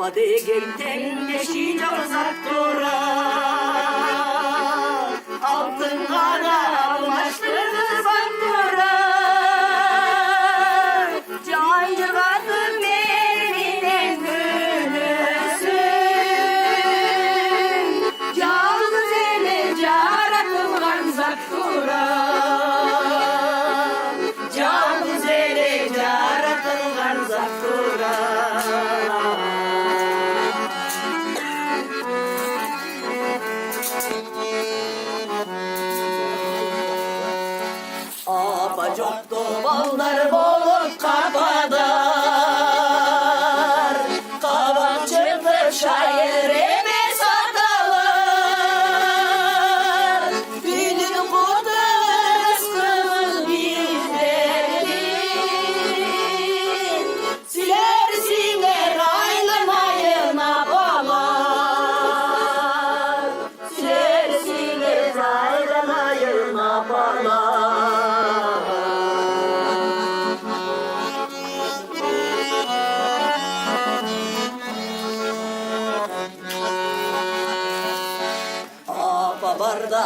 Kadegen tendeşi uzak durar, altın kadar almıştır uzak durar. Cancı kadın elinden gülürsün, can güzeli caratılgan uzak durar. Can güzeli caratılgan uzak durar. Apacoktu ballar bolup kapadar, kavan çıktı şair eme satalar. Bütün kuduz kız bizlerin, siler siler aylamayın apalar. Siler siler aylamayın apalar. Barda